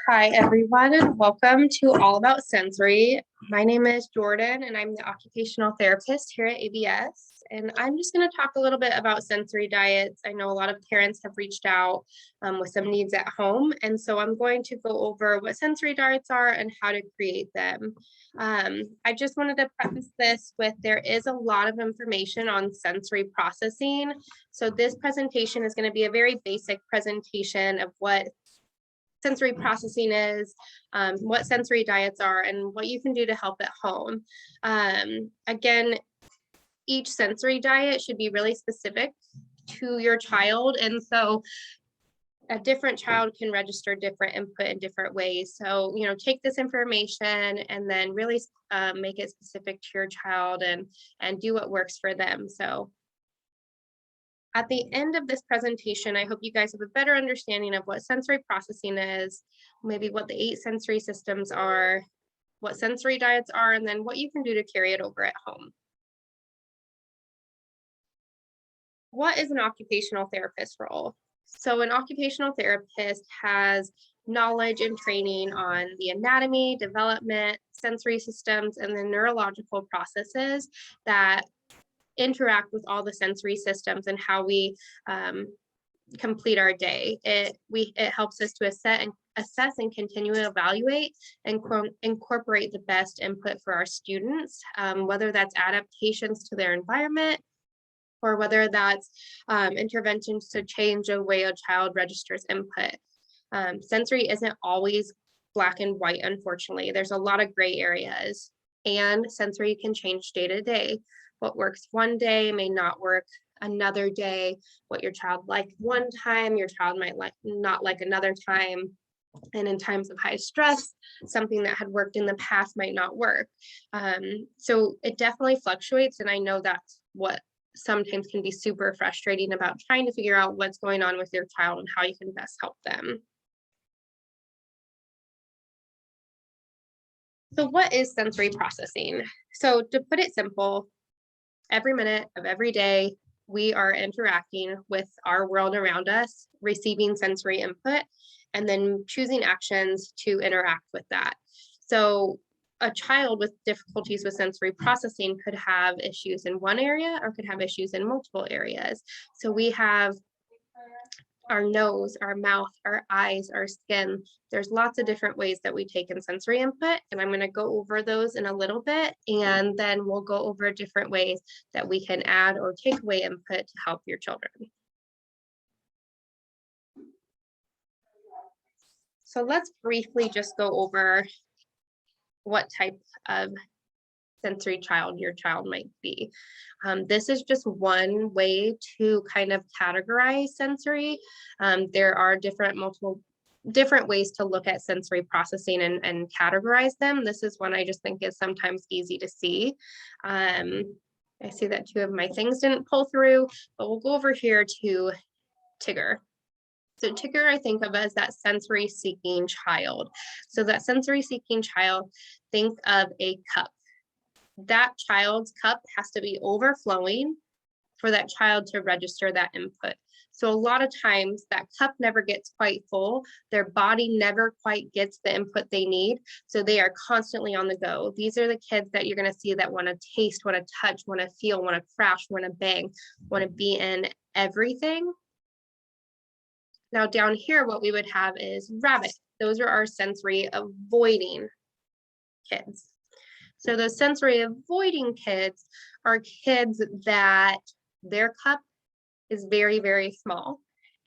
Hi, everyone, and welcome to All About Sensory. My name is Jordan, and I'm the occupational therapist here at ABS. And I'm just going to talk a little bit about sensory diets. I know a lot of parents have reached out with some needs at home, and so I'm going to go over what sensory diets are and how to create them. I just wanted to preface this with there is a lot of information on sensory processing. So this presentation is going to be a very basic presentation of what sensory processing is, what sensory diets are, and what you can do to help at home. Again, each sensory diet should be really specific to your child, and so a different child can register different input in different ways. So, take this information and then really make it specific to your child and do what works for them. So at the end of this presentation, I hope you guys have a better understanding of what sensory processing is, maybe what the 8 sensory systems are, what sensory diets are, and then what you can do to carry it over at home. What is an occupational therapist role? So an occupational therapist has knowledge and training on the anatomy, development, sensory systems, and the neurological processes that interact with all the sensory systems and how we complete our day. It helps us to assess and continue to evaluate and incorporate the best input for our students, whether that's adaptations to their environment or whether that's interventions to change the way a child registers input. Sensory isn't always black and white, unfortunately. There's a lot of gray areas, and sensory can change day to day. What works one day may not work another day. What your child liked one time, your child might not like another time. And in times of high stress, something that had worked in the past might not work. So it definitely fluctuates. And I know that's what sometimes can be super frustrating about trying to figure out what's going on with your child and how you can best help them. So what is sensory processing? So to put it simple, every minute of every day, we are interacting with our world around us, receiving sensory input, and then choosing actions to interact with that. So a child with difficulties with sensory processing could have issues in one area or could have issues in multiple areas. So we have our nose, our mouth, our eyes, our skin. There's lots of different ways that we take in sensory input, and I'm going to go over those in a little bit, and then we'll go over different ways that we can add or take away input to help your children. So let's briefly just go over what type of sensory child your child might be. This is just one way to kind of categorize sensory. There are multiple different ways to look at sensory processing and categorize them. This is one I just think is sometimes easy to see. I see that 2 of my things didn't pull through, but we'll go over here to Tigger. So Tigger, I think of as that sensory seeking child. So that sensory seeking child, think of a cup. That child's cup has to be overflowing for that child to register that input. So a lot of times that cup never gets quite full. Their body never quite gets the input they need. So they are constantly on the go. These are the kids that you're going to see that want to taste, want to touch, want to feel, want to crash, want to bang, want to be in everything. Now down here, what we would have is rabbit. Those are our sensory avoiding kids. So those sensory avoiding kids are kids that their cup is very, very small,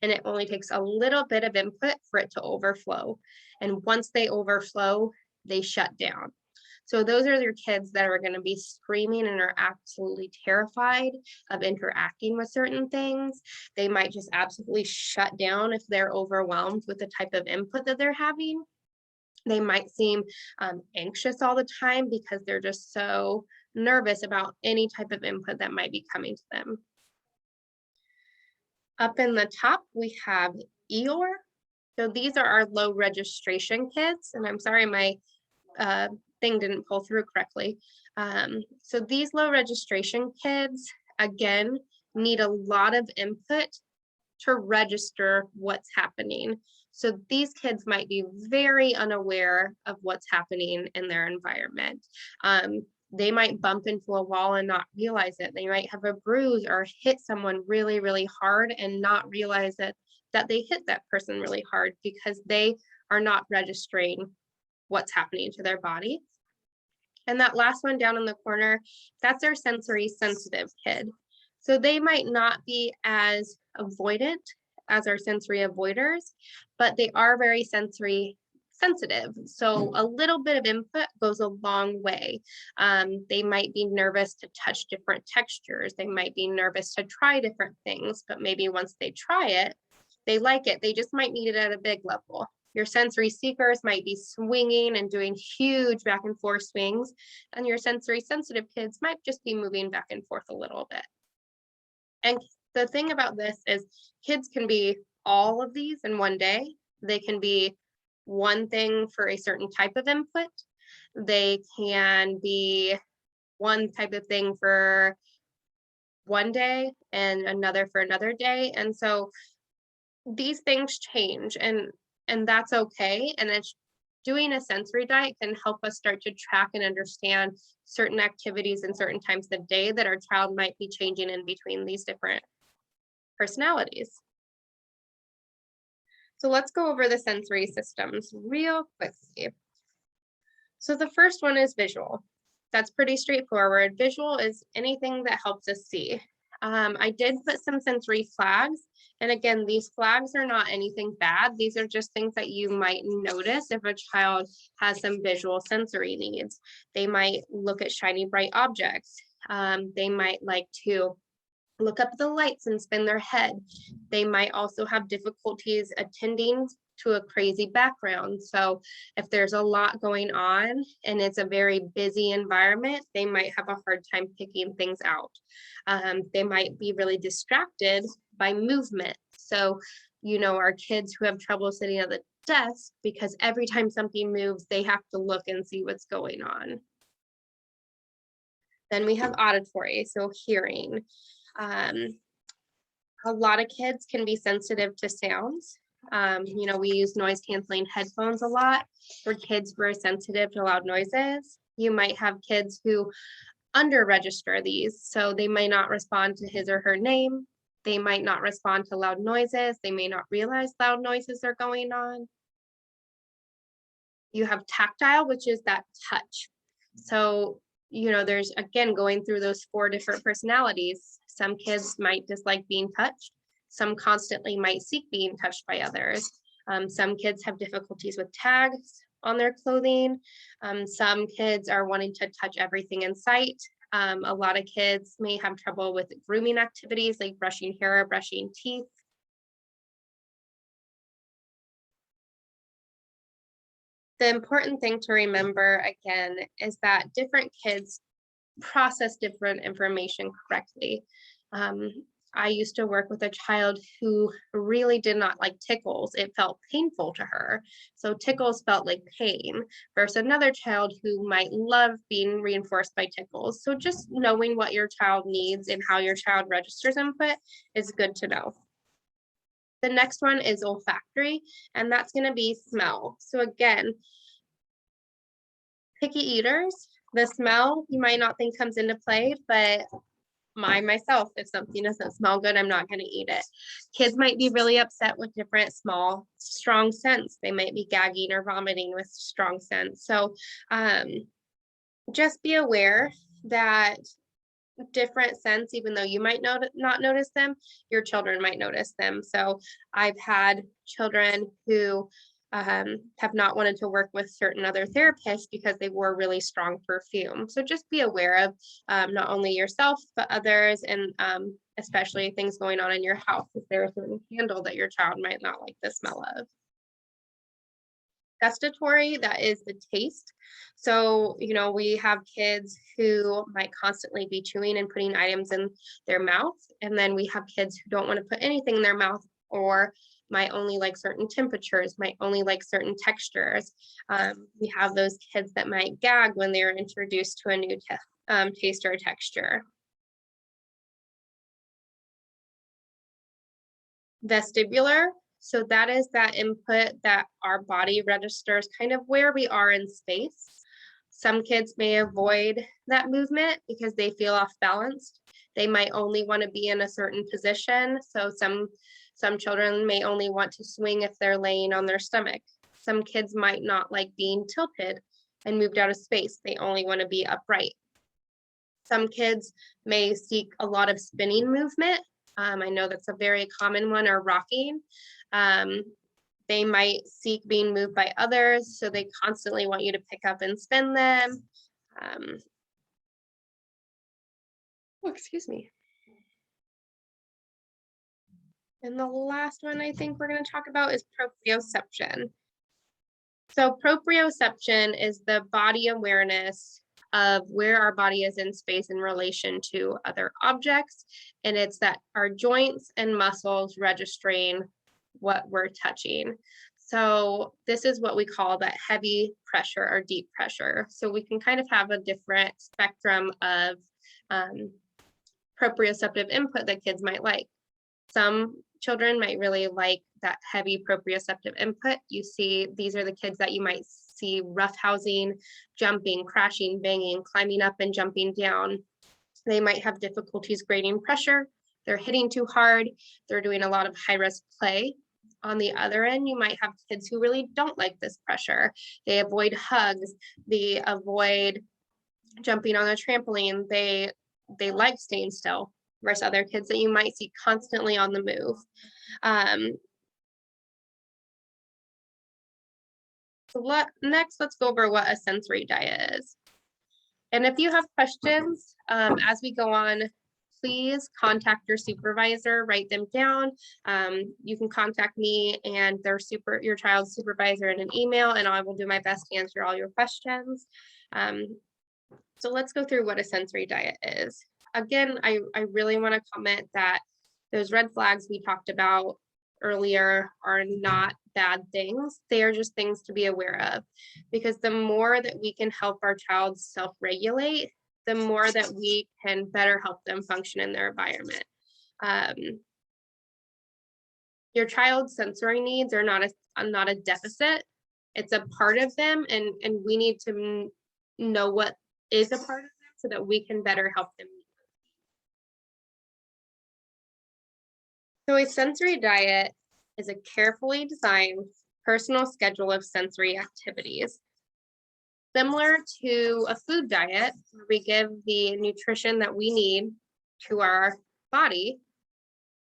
and it only takes a little bit of input for it to overflow. And once they overflow, they shut down. So those are your kids that are going to be screaming and are absolutely terrified of interacting with certain things. They might just absolutely shut down if they're overwhelmed with the type of input that they're having. They might seem anxious all the time because they're just so nervous about any type of input that might be coming to them. Up in the top, we have Eeyore. So these are our low registration kids. And I'm sorry, my thing didn't pull through correctly. So these low registration kids, again, need a lot of input to register what's happening. So these kids might be very unaware of what's happening in their environment. They might bump into a wall and not realize it. They might have a bruise or hit someone really, really hard and not realize that they hit that person really hard because they are not registering what's happening to their body. And that last one down in the corner, that's our sensory sensitive kid. So they might not be as avoidant as our sensory avoiders, but they are very sensory sensitive. So a little bit of input goes a long way. They might be nervous to touch different textures. They might be nervous to try different things, but maybe once they try it, they like it. They just might need it at a big level. Your sensory seekers might be swinging and doing huge back and forth swings, and your sensory sensitive kids might just be moving back and forth a little bit. And the thing about this is kids can be all of these in one day. They can be one thing for a certain type of input. They can be one type of thing for one day and another for another day. And so these things change, and that's okay. And it's doing a sensory diet can help us start to track and understand certain activities and certain times of the day that our child might be changing in between these different personalities. So let's go over the sensory systems real quickly. So the first one is visual. That's pretty straightforward. Visual is anything that helps us see. I did put some sensory flags. And again, these flags are not anything bad. These are just things that you might notice if a child has some visual sensory needs. They might look at shiny, bright objects. They might like to look up at the lights and spin their head. They might also have difficulties attending to a crazy background. So if there's a lot going on and it's a very busy environment, they might have a hard time picking things out. They might be really distracted by movement. So, our kids who have trouble sitting at the desk because every time something moves, they have to look and see what's going on. Then we have auditory, so hearing. A lot of kids can be sensitive to sounds. We use noise canceling headphones a lot for kids who are sensitive to loud noises. You might have kids who under register these, so they may not respond to his or her name. They might not respond to loud noises. They may not realize loud noises are going on. You have tactile, which is that touch. So, there's, again, going through those 4 different personalities. Some kids might dislike being touched. Some constantly might seek being touched by others. Some kids have difficulties with tags on their clothing. Some kids are wanting to touch everything in sight. A lot of kids may have trouble with grooming activities like brushing hair or brushing teeth. The important thing to remember, again, is that different kids process different information correctly. I used to work with a child who really did not like tickles. It felt painful to her. So tickles felt like pain, versus another child who might love being reinforced by tickles. So just knowing what your child needs and how your child registers input is good to know. The next one is olfactory, and that's going to be smell. So again, picky eaters, the smell you might not think comes into play, but myself, if something doesn't smell good, I'm not going to eat it. Kids might be really upset with different small, strong scents. They might be gagging or vomiting with strong scents. So just be aware that different scents, even though you might not notice them, your children might notice them. So I've had children who have not wanted to work with certain other therapists because they wore really strong perfume. So just be aware of not only yourself, but others, and especially things going on in your house. If there's a certain candle that your child might not like the smell of. Gustatory, that is the taste. So, we have kids who might constantly be chewing and putting items in their mouth. And then we have kids who don't want to put anything in their mouth, or might only like certain temperatures, might only like certain textures. We have those kids that might gag when they're introduced to a new taste or texture. Vestibular, So that is that input that our body registers kind of where we are in space. Some kids may avoid that movement because they feel off balance. They might only want to be in a certain position. So some children may only want to swing if they're laying on their stomach. Some kids might not like being tilted and moved out of space. They only want to be upright. Some kids may seek a lot of spinning movement. I know that's a very common one, or rocking. They might seek being moved by others, so they constantly want you to pick up and spin them. Oh, excuse me. And the last one I think we're going to talk about is proprioception. So proprioception is the body awareness of where our body is in space in relation to other objects. And it's that our joints and muscles registering what we're touching. So this is what we call that heavy pressure or deep pressure. So we can kind of have a different spectrum of proprioceptive input that kids might like. Some children might really like that heavy proprioceptive input. You see, these are the kids that you might see roughhousing, jumping, crashing, banging, climbing up and jumping down. They might have difficulties grading pressure. They're hitting too hard. They're doing a lot of high-risk play. On the other end, you might have kids who really don't like this pressure. They avoid hugs. They avoid jumping on a trampoline. They like staying still, versus other kids that you might see constantly on the move. So next, let's go over what a sensory diet is. And if you have questions as we go on, please contact your supervisor, write them down. You can contact me and your child's supervisor in an email, and I will do my best to answer all your questions. So let's go through what a sensory diet is. Again, I really want to comment that those red flags we talked about earlier are not bad things. They are just things to be aware of, because the more that we can help our child self-regulate, the more that we can better help them function in their environment. Your child's sensory needs are not a deficit. It's a part of them, and we need to know what is a part of them so that we can better help them. So a sensory diet is a carefully designed personal schedule of sensory activities. Similar to a food diet, where we give the nutrition that we need to our body,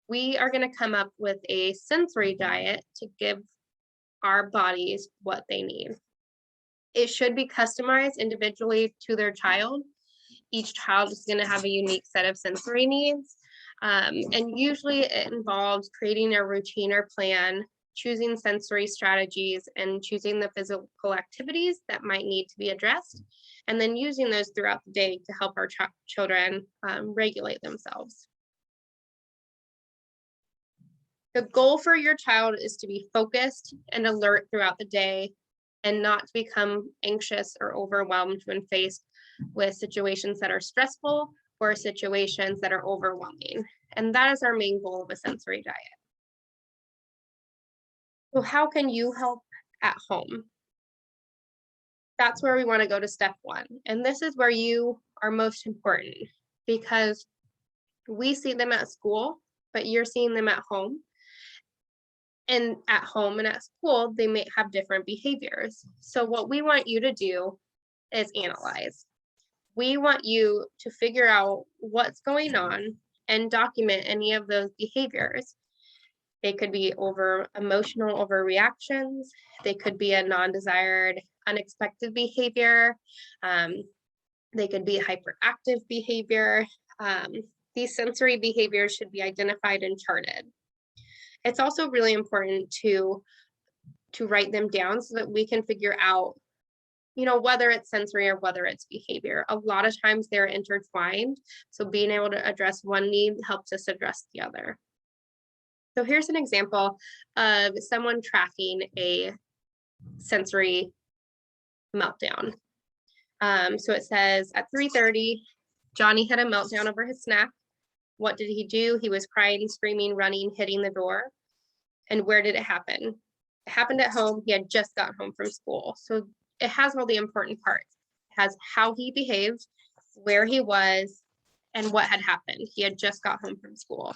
we are going to come up with a sensory diet to give our bodies what they need. It should be customized individually to their child. Each child is going to have a unique set of sensory needs. And usually it involves creating a routine or plan, choosing sensory strategies, and choosing the physical activities that might need to be addressed, and then using those throughout the day to help our children regulate themselves. The goal for your child is to be focused and alert throughout the day, and not to become anxious or overwhelmed when faced with situations that are stressful or situations that are overwhelming. And that is our main goal of a sensory diet. So how can you help at home? That's where we want to go to step one. And this is where you are most important, because we see them at school, but you're seeing them at home. And at home and at school, they may have different behaviors. So what we want you to do is analyze. We want you to figure out what's going on and document any of those behaviors. They could be emotional overreactions. They could be a non-desired, unexpected behavior. They could be hyperactive behavior. These sensory behaviors should be identified and charted. It's also really important to write them down so that we can figure out, whether it's sensory or whether it's behavior. A lot of times they're intertwined. So being able to address one need helps us address the other. So here's an example of someone tracking a sensory meltdown. So it says at 3:30, Johnny had a meltdown over his snack. What did he do? He was crying, screaming, running, hitting the door. And where did it happen? It happened at home. He had just got home from school. So it has all the important parts. It has how he behaved, where he was, and what had happened. He had just got home from school.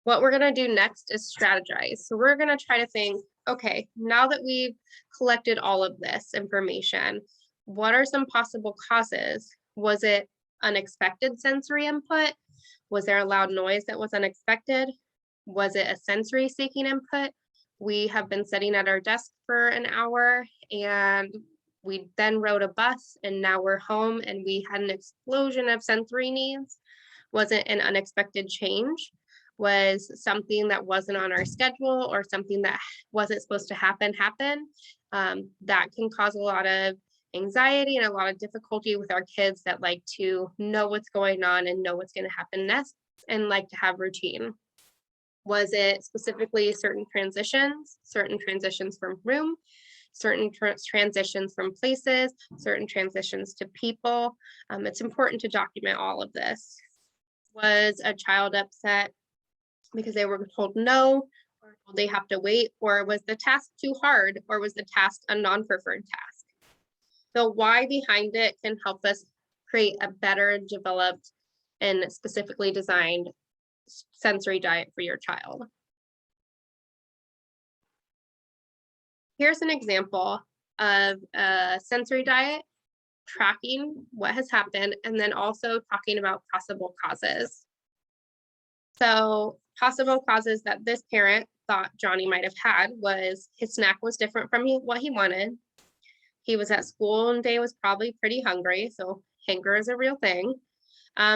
What we're going to do next is strategize. So we're going to try to think, okay, now that we've collected all of this information, what are some possible causes? Was it unexpected sensory input? Was there a loud noise that was unexpected? Was it a sensory seeking input? We have been sitting at our desk for an hour and we then rode a bus and now we're home and we had an explosion of sensory needs. Was it an unexpected change? Was something that wasn't on our schedule or something that wasn't supposed to happen? That can cause a lot of anxiety and a lot of difficulty with our kids that like to know what's going on and know what's going to happen next and like to have routine. Was it specifically certain transitions from room, certain transitions from places, certain transitions to people? It's important to document all of this. Was a child upset because they were told no, or told they have to wait, or was the task too hard, or was the task a non-preferred task? The why behind it can help us create a better developed and specifically designed sensory diet for your child. Here's an example of a sensory diet, tracking what has happened, and then also talking about possible causes. So possible causes that this parent thought Johnny might have had was his snack was different from what he wanted. He was at school and day was probably pretty hungry. So hunger is a real thing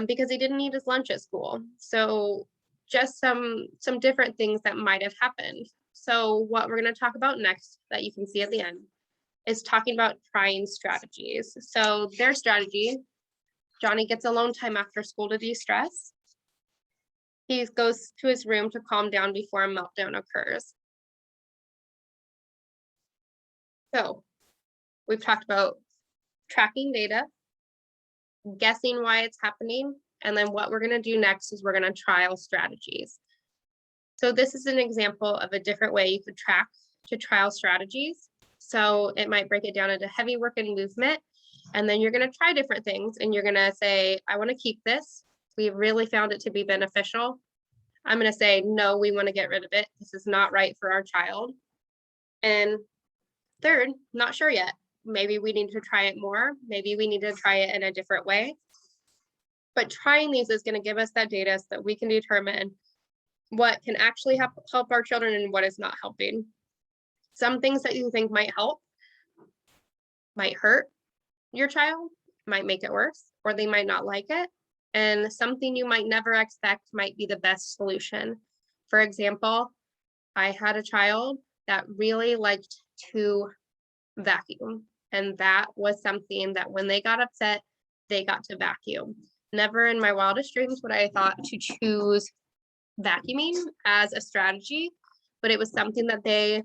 because he didn't eat his lunch at school. So just some different things that might have happened. So what we're going to talk about next that you can see at the end is talking about trying strategies. So their strategy, Johnny gets alone time after school to de-stress. He goes to his room to calm down before a meltdown occurs. So we've talked about tracking data, guessing why it's happening, and then what we're going to do next is we're going to trial strategies. So this is an example of a different way you could track to trial strategies. So it might break it down into heavy work and movement, and then you're going to try different things and you're going to say, I want to keep this. We really found it to be beneficial. I'm going to say, no, we want to get rid of it. This is not right for our child. And third, not sure yet. Maybe we need to try it more. Maybe we need to try it in a different way. But trying these is going to give us that data so that we can determine what can actually help our children and what is not helping. Some things that you think might help might hurt your child, might make it worse, or they might not like it. And something you might never expect might be the best solution. For example, I had a child that really liked to vacuum. And that was something that when they got upset, they got to vacuum. Never in my wildest dreams would I thought to choose vacuuming as a strategy, but it was something that they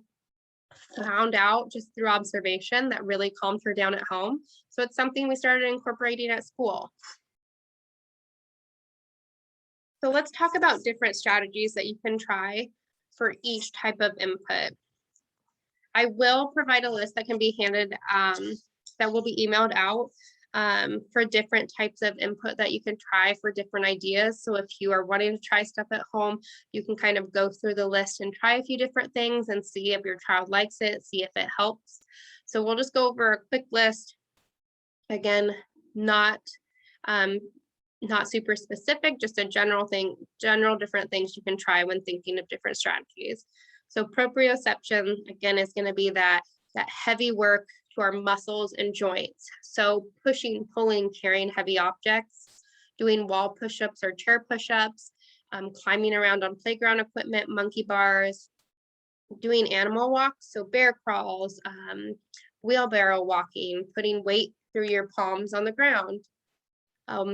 found out just through observation that really calmed her down at home. So it's something we started incorporating at school. So let's talk about different strategies that you can try for each type of input. I will provide a list that can be handed, that will be emailed out for different types of input that you can try for different ideas. So if you are wanting to try stuff at home, you can kind of go through the list and try a few different things and see if your child likes it, see if it helps. So we'll just go over a quick list. Again, not super specific, just a general different things you can try when thinking of different strategies. So proprioception, again, is going to be that heavy work to our muscles and joints. So pushing, pulling, carrying heavy objects, doing wall push-ups or chair push-ups, climbing around on playground equipment, monkey bars, doing animal walks, so bear crawls, wheelbarrow walking, putting weight through your palms on the ground,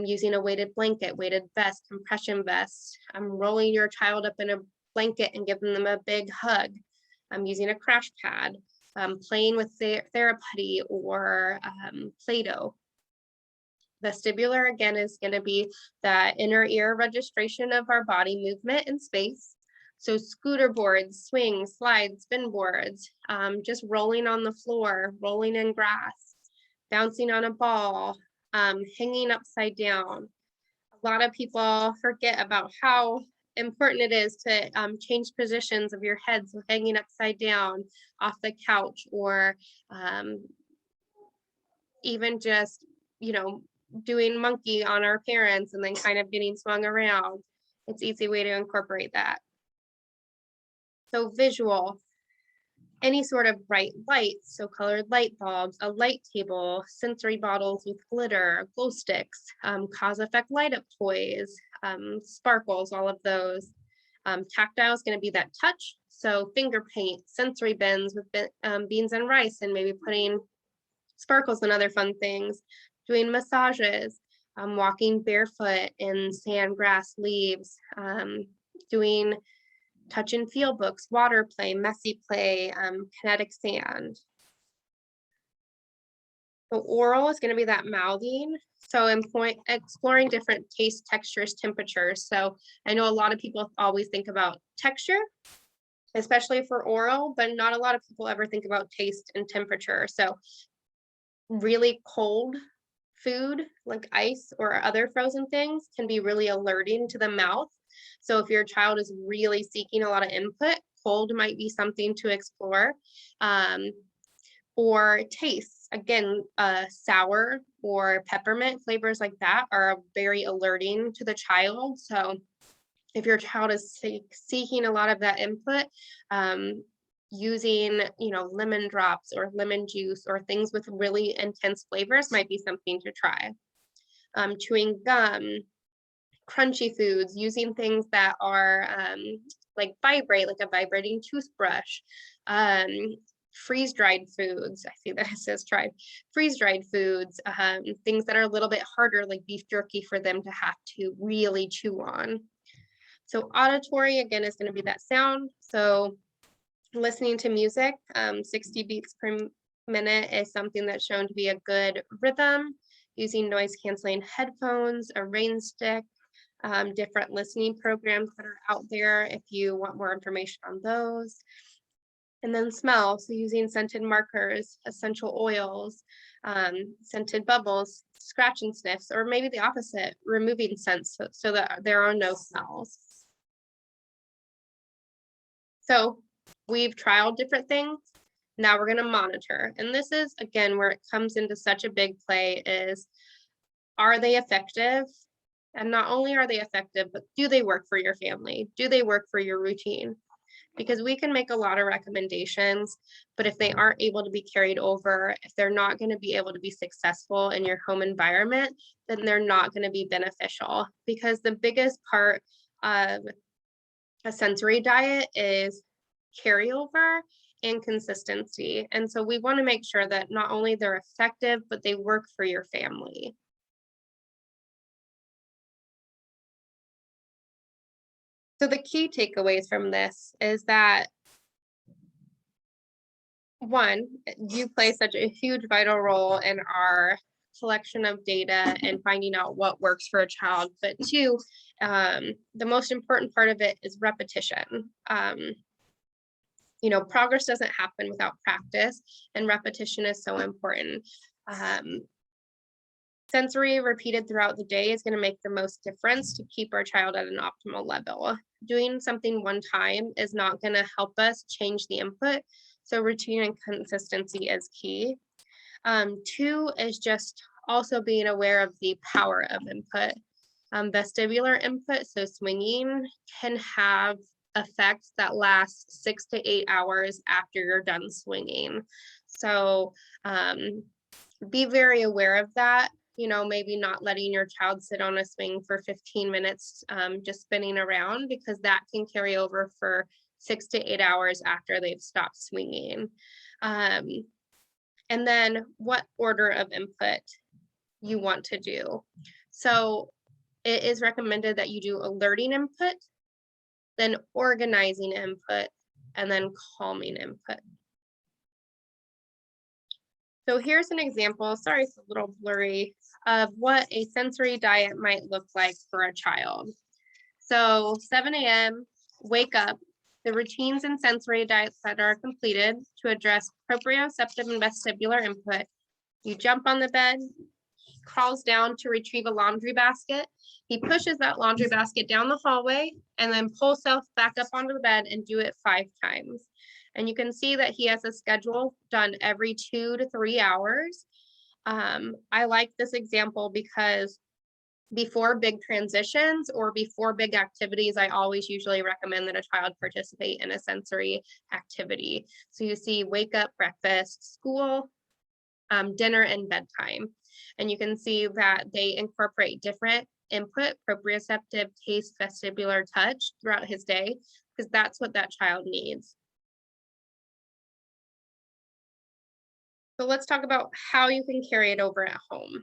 using a weighted blanket, weighted vest, compression vest, rolling your child up in a blanket and giving them a big hug, using a crash pad, playing with Theraputty or Play-Doh. Vestibular, again, is going to be that inner ear registration of our body movement in space. So scooter boards, swings, slides, spin boards, just rolling on the floor, rolling in grass, bouncing on a ball, hanging upside down. A lot of people forget about how important it is to change positions of your head. So hanging upside down off the couch, or even just, doing monkey on our parents and then kind of getting swung around. It's an easy way to incorporate that. So visual, any sort of bright lights, so colored light bulbs, a light table, sensory bottles with glitter, glow sticks, cause effect light up toys, sparkles, all of those. Tactile is going to be that touch, so finger paint, sensory bins with beans and rice, and maybe putting sparkles and other fun things, doing massages, walking barefoot in sand, grass, leaves, doing touch and feel books, water play, messy play, kinetic sand. So oral is going to be that mouthing. So exploring different taste, textures, temperatures. So I know a lot of people always think about texture, especially for oral, but not a lot of people ever think about taste and temperature. So really cold food like ice or other frozen things can be really alerting to the mouth. So if your child is really seeking a lot of input, cold might be something to explore. Or tastes, again, sour or peppermint flavors like that are very alerting to the child. So if your child is seeking a lot of that input, using, lemon drops or lemon juice or things with really intense flavors might be something to try. Chewing gum, crunchy foods, using things that are like vibrate, like a vibrating toothbrush, freeze-dried foods. I see that it says tried. Freeze-dried foods, things that are a little bit harder, like beef jerky, for them to have to really chew on. So auditory, again, is going to be that sound. So listening to music, 60 beats per minute is something that's shown to be a good rhythm. Using noise canceling headphones, a rain stick, different listening programs that are out there if you want more information on those. And then smell, so using scented markers, essential oils, scented bubbles, scratch and sniffs, or maybe the opposite, removing scents so that there are no smells. So we've trialed different things. Now we're going to monitor. And this is, again, where it comes into such a big play is, are they effective? And not only are they effective, but do they work for your family? Do they work for your routine? Because we can make a lot of recommendations, but if they aren't able to be carried over, if they're not going to be able to be successful in your home environment, then they're not going to be beneficial. Because the biggest part of a sensory diet is carryover and consistency. And so we want to make sure that not only they're effective, but they work for your family. So the key takeaways from this is that, one, you play such a huge vital role in our collection of data and finding out what works for a child. But two, the most important part of it is repetition. Progress doesn't happen without practice, and repetition is so important. Sensory repeated throughout the day is going to make the most difference to keep our child at an optimal level. Doing something one time is not going to help us change the input. So routine and consistency is key. Two is just also being aware of the power of input. Vestibular input, so swinging, can have effects that last 6 to 8 hours after you're done swinging. So be very aware of that. Maybe not letting your child sit on a swing for 15 minutes, just spinning around, because that can carry over for 6 to 8 hours after they've stopped swinging. And then what order of input you want to do. So it is recommended that you do alerting input, then organizing input, and then calming input. So here's an example, sorry it's a little blurry, of what a sensory diet might look like for a child. So 7 a.m., wake up, the routines and sensory diets that are completed to address proprioceptive and vestibular input. You jump on the bed, crawls down to retrieve a laundry basket. He pushes that laundry basket down the hallway and then pulls self back up onto the bed and do it 5 times. And you can see that he has a schedule done every 2 to 3 hours. I like this example because before big transitions or before big activities, I always usually recommend that a child participate in a sensory activity. So you see wake up, breakfast, school, dinner, and bedtime. And you can see that they incorporate different input, proprioceptive, taste, vestibular, touch throughout his day, because that's what that child needs. So let's talk about how you can carry it over at home.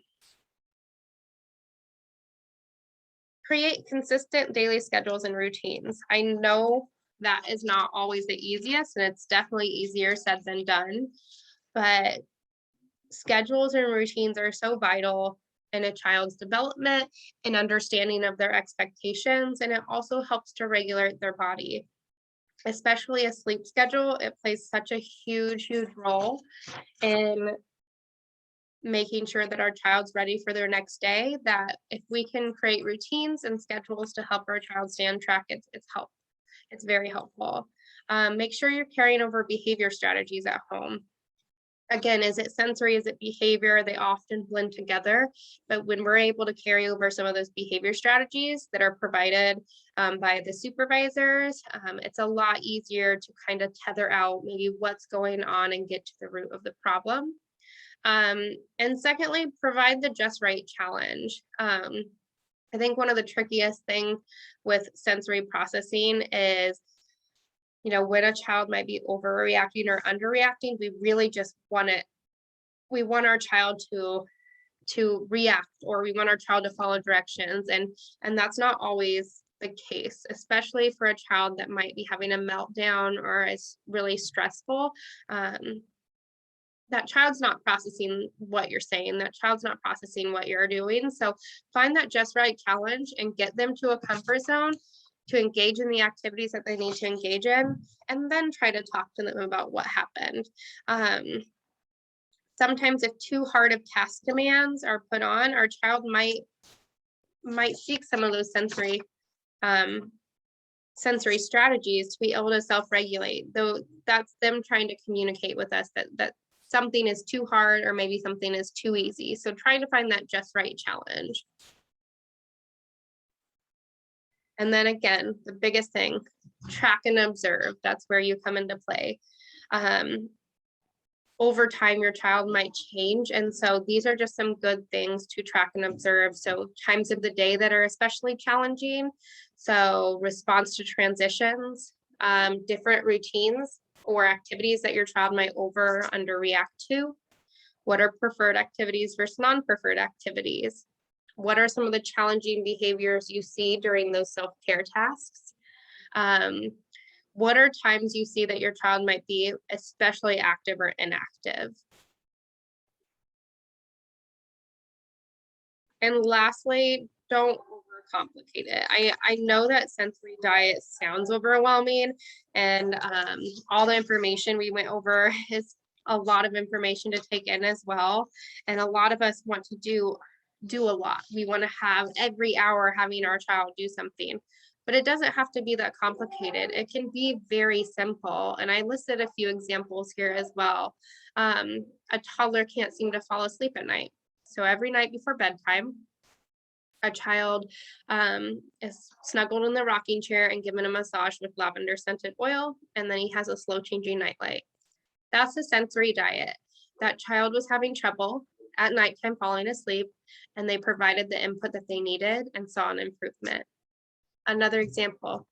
Create consistent daily schedules and routines. I know that is not always the easiest, and it's definitely easier said than done, but schedules and routines are so vital in a child's development and understanding of their expectations, and it also helps to regulate their body. Especially a sleep schedule, it plays such a huge role in making sure that our child's ready for their next day, that if we can create routines and schedules to help our child stay on track, it's very helpful. Make sure you're carrying over behavior strategies at home. Again, is it sensory, is it behavior? They often blend together, but when we're able to carry over some of those behavior strategies that are provided by the supervisors, it's a lot easier to kind of tether out maybe what's going on and get to the root of the problem. And secondly, provide the just right challenge. I think one of the trickiest things with sensory processing is, when a child might be overreacting or underreacting, we really just want our child to react, or we want our child to follow directions. And that's not always the case, especially for a child that might be having a meltdown or is really stressful. That child's not processing what you're saying, that child's not processing what you're doing. So find that just right challenge and get them to a comfort zone to engage in the activities that they need to engage in, and then try to talk to them about what happened. Sometimes if too hard of task demands are put on, our child might seek some of those sensory strategies to be able to self-regulate, though that's them trying to communicate with us that something is too hard or maybe something is too easy. So trying to find that just right challenge. And then again, the biggest thing, track and observe. That's where you come into play. Over time, your child might change. And so these are just some good things to track and observe. So times of the day that are especially challenging. So response to transitions, different routines or activities that your child might over or underreact to. What are preferred activities versus non-preferred activities? What are some of the challenging behaviors you see during those self-care tasks? What are times you see that your child might be especially active or inactive? And lastly, don't overcomplicate it. I know that sensory diet sounds overwhelming, and all the information we went over is a lot of information to take in as well. And a lot of us want to do a lot. We want to have every hour having our child do something, but it doesn't have to be that complicated. It can be very simple. And I listed a few examples here as well. A toddler can't seem to fall asleep at night. So every night before bedtime, a child is snuggled in the rocking chair and given a massage with lavender scented oil, and then he has a slow changing nightlight. That's a sensory diet. That child was having trouble at nighttime falling asleep, and they provided the input that they needed and saw an improvement. Another example,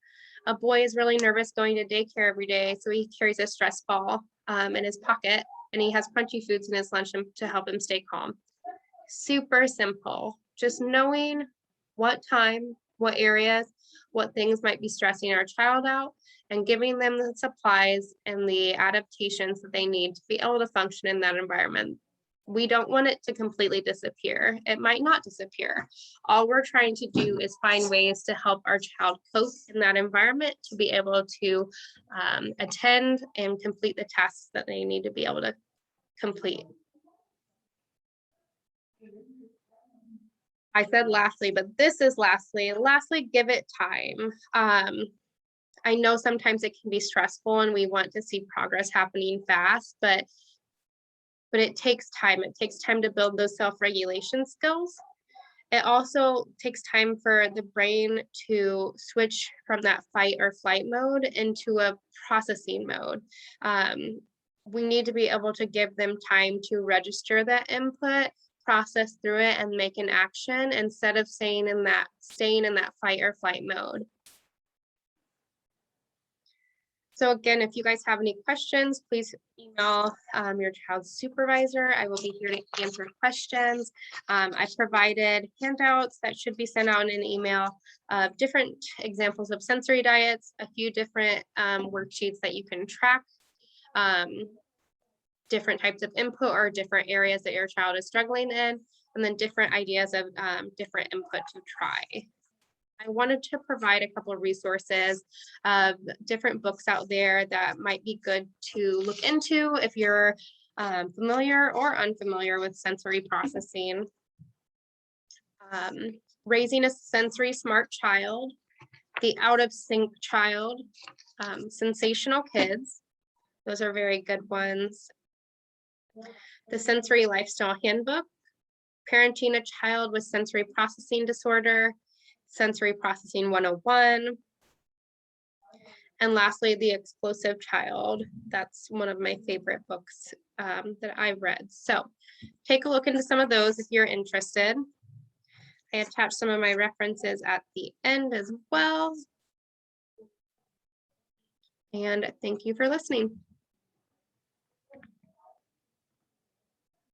a boy is really nervous going to daycare every day, so he carries a stress ball in his pocket, and he has crunchy foods in his lunch to help him stay calm. Super simple, just knowing what time, what areas, what things might be stressing our child out, and giving them the supplies and the adaptations that they need to be able to function in that environment. We don't want it to completely disappear. It might not disappear. All we're trying to do is find ways to help our child cope in that environment to be able to attend and complete the tasks that they need to be able to complete. I said lastly, but this is lastly. Lastly, give it time. I know sometimes it can be stressful and we want to see progress happening fast, but it takes time. It takes time to build those self-regulation skills. It also takes time for the brain to switch from that fight or flight mode into a processing mode. We need to be able to give them time to register that input, process through it, and make an action instead of staying in that fight or flight mode. So again, if you guys have any questions, please email your child's supervisor. I will be here to answer questions. I provided handouts that should be sent out in an email of different examples of sensory diets, a few different worksheets that you can track different types of input or different areas that your child is struggling in, and then different ideas of different input to try. I wanted to provide a couple of resources of different books out there that might be good to look into if you're familiar or unfamiliar with sensory processing. Raising a Sensory Smart Child, The Out of Sync Child, Sensational Kids. Those are very good ones. The Sensory Lifestyle Handbook, Parenting a Child with Sensory Processing Disorder, Sensory Processing 101. And lastly, The Explosive Child. That's one of my favorite books that I've read. So take a look into some of those if you're interested. I attached some of my references at the end as well. And thank you for listening.